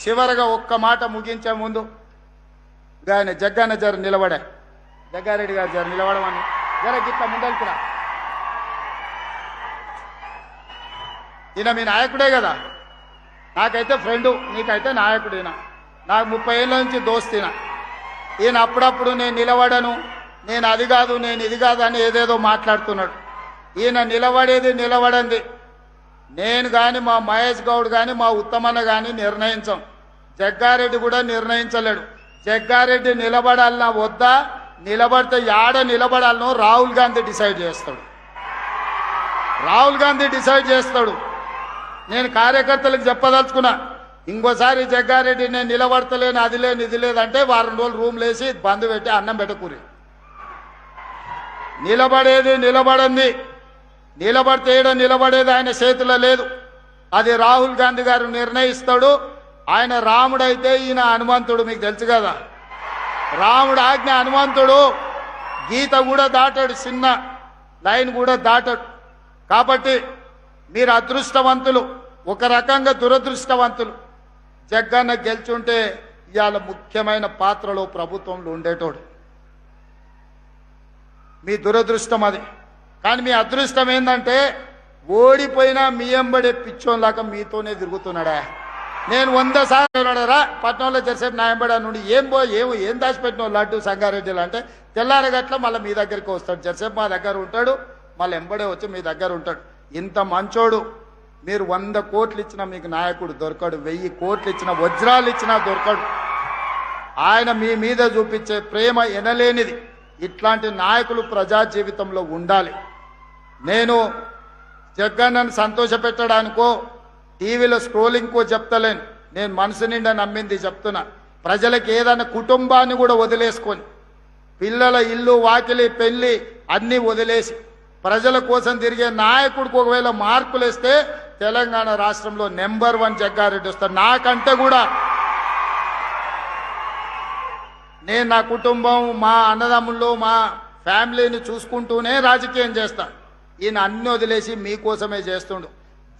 చివరగా ఒక్క మాట ముగించే ముందు ఆయన జగ్గన్న జర నిలబడే, జగ్గారెడ్డి గారు జర నిలబడమని జర గిట్ల ముందలుకురా. ఈయన మీ నాయకుడే కదా, నాకైతే ఫ్రెండు, నీకైతే నాయకుడు. ఈయన నాకు 30 ఏళ్ళ నుంచి దోస్తీన. ఈయన అప్పుడప్పుడు నేను నిలబడను, నేను అది కాదు, నేను ఇది కాదు అని ఏదేదో మాట్లాడుతున్నాడు. ఈయన నిలబడేది నిలబడంది నేను కానీ, మా మహేష్ గౌడ్ కానీ, మా ఉత్తమన్న కానీ నిర్ణయించాం. జగ్గారెడ్డి కూడా నిర్ణయించలేడు. జగ్గారెడ్డి నిలబడాలన్నా వద్దా, నిలబడితే యాడ నిలబడాలనో రాహుల్ గాంధీ డిసైడ్ చేస్తాడు. రాహుల్ గాంధీ డిసైడ్ చేస్తాడు. నేను కార్యకర్తలకు చెప్పదలుచుకున్నా, ఇంకోసారి జగ్గారెడ్డి నేను నిలబడతలేను, అది లేదు ఇది లేదంటే వారం రోజులు రూమ్లు వేసి బంద్ పెట్టి అన్నం పెట్టకూరి. నిలబడేది నిలబడంది, నిలబడితే ఏడ నిలబడేది ఆయన చేతిలో లేదు. అది రాహుల్ గాంధీ గారు నిర్ణయిస్తాడు. ఆయన రాముడైతే ఈయన హనుమంతుడు, మీకు తెలుసు కదా. రాముడు ఆజ్ఞ హనుమంతుడు, గీత కూడా దాటాడు, చిన్న లైన్ కూడా దాటాడు. కాబట్టి మీరు అదృష్టవంతులు, ఒక రకంగా దురదృష్టవంతులు. జగ్గన్న గెలుచుంటే ఇవాళ ముఖ్యమైన పాత్రలో ప్రభుత్వంలో ఉండేటోడు. మీ దురదృష్టం అది. కానీ మీ అదృష్టం ఏంటంటే ఓడిపోయినా మీ ఎంబడే పిచ్చోన్లాగా మీతోనే తిరుగుతున్నాడా. నేను 100 సార్లు రా పట్నంలో జరిసేపు నా ఎంబడా నుండి ఏం దాచిపెట్టిన లడ్డు సంగారెడ్డిలో అంటే తెల్లారగట్ల మళ్ళీ మీ దగ్గరికి వస్తాడు. జరిసేపు మా దగ్గర ఉంటాడు, మళ్ళీ ఎంబడే వచ్చి మీ దగ్గర ఉంటాడు. ఇంత మంచోడు. మీరు 100 కోట్లు ఇచ్చినా మీకు నాయకుడు దొరకడు, 1000 కోట్లు ఇచ్చినా, వజ్రాలు ఇచ్చినా దొరకడు. ఆయన మీ మీద చూపించే ప్రేమ ఎనలేనిది. ఇట్లాంటి నాయకులు ప్రజా జీవితంలో ఉండాలి. నేను జగ్గన్నను సంతోషపెట్టడానికో టీవీలో స్క్రోలింగ్కో చెప్తలేను. నేను మనసు నిండా నమ్మింది చెప్తున్నా. ప్రజలకు ఏదైనా కుటుంబాన్ని కూడా వదిలేసుకొని, పిల్లల ఇల్లు వాకిలి పెళ్లి అన్నీ వదిలేసి ప్రజల కోసం తిరిగే నాయకుడికి ఒకవేళ మార్కులు వేస్తే తెలంగాణ రాష్ట్రంలో నెంబర్ 1 జగ్గారెడ్డి వస్తాడు. నాకంటే కూడా నేను నా కుటుంబం, మా అన్నదమ్ముళ్ళు, మా ఫ్యామిలీని చూసుకుంటూనే రాజకీయం చేస్తా. ఈయన అన్ని వదిలేసి మీకోసమే చేస్తుండు.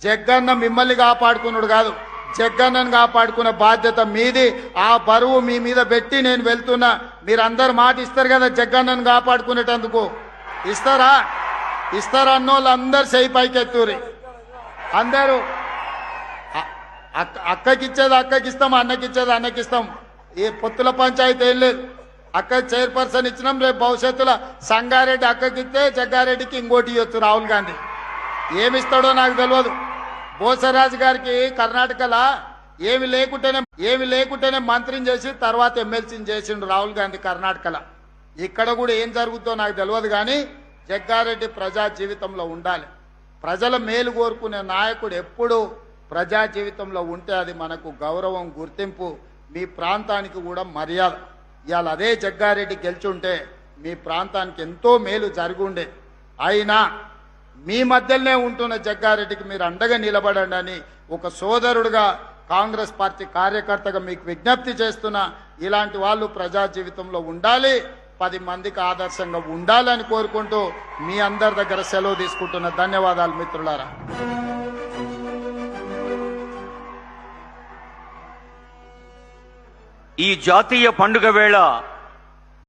జగ్గన్న మిమ్మల్ని కాపాడుకున్నాడు కాదు, జగ్గన్నను కాపాడుకున్న బాధ్యత మీది. ఆ బరువు మీ మీద పెట్టి నేను వెళ్తున్నా. మీరందరు మాట ఇస్తారు కదా జగ్గన్నను కాపాడుకునేటందుకు. ఇస్తారా? ఇస్తారన్నోళ్ళు అందరు చేయి పైకెత్తూరి. అందరూ అక్కకిచ్చేది అక్కకిస్తాం, అన్నకిచ్చేది అన్నకిస్తాం. ఈ పొత్తుల పంచాయతీ ఏం లేదు. అక్క చైర్పర్సన్ ఇచ్చినాం, రేపు భవిష్యత్తులో సంగారెడ్డి అక్కకిస్తే జగ్గారెడ్డికి ఇంకోటి ఇవ్వచ్చు రాహుల్ గాంధీ. ఏమిస్తాడో నాకు తెలియదు. బోసరాజు గారికి కర్ణాటకలో ఏమి లేకుంటేనే మంత్రిని చేసి తర్వాత ఎమ్మెల్సీని చేసిండు రాహుల్ గాంధీ కర్ణాటకలో. ఇక్కడ కూడా ఏం జరుగుతుందో నాకు తెలియదు. కానీ జగ్గారెడ్డి ప్రజా జీవితంలో ఉండాలి. ప్రజల మేలు కోరుకునే నాయకుడు ఎప్పుడు ప్రజా జీవితంలో ఉంటే అది మనకు గౌరవం, గుర్తింపు, మీ ప్రాంతానికి కూడా మర్యాద. ఇవాళ అదే జగ్గారెడ్డి గెలుచుంటే మీ ప్రాంతానికి ఎంతో మేలు జరుగుండే. అయినా మీ మధ్యలోనే ఉంటున్న జగ్గారెడ్డికి మీరు అండగా నిలబడండి అని ఒక సోదరుడుగా, కాంగ్రెస్ పార్టీ కార్యకర్తగా మీకు విజ్ఞప్తి చేస్తున్నా. ఇలాంటి వాళ్ళు ప్రజా జీవితంలో ఉండాలి, 10 మందికి ఆదర్శంగా ఉండాలని కోరుకుంటూ మీ అందరి దగ్గర సెలవు తీసుకుంటున్న. ధన్యవాదాలు మిత్రులారా. ఈ జాతీయ పండుగ వేళ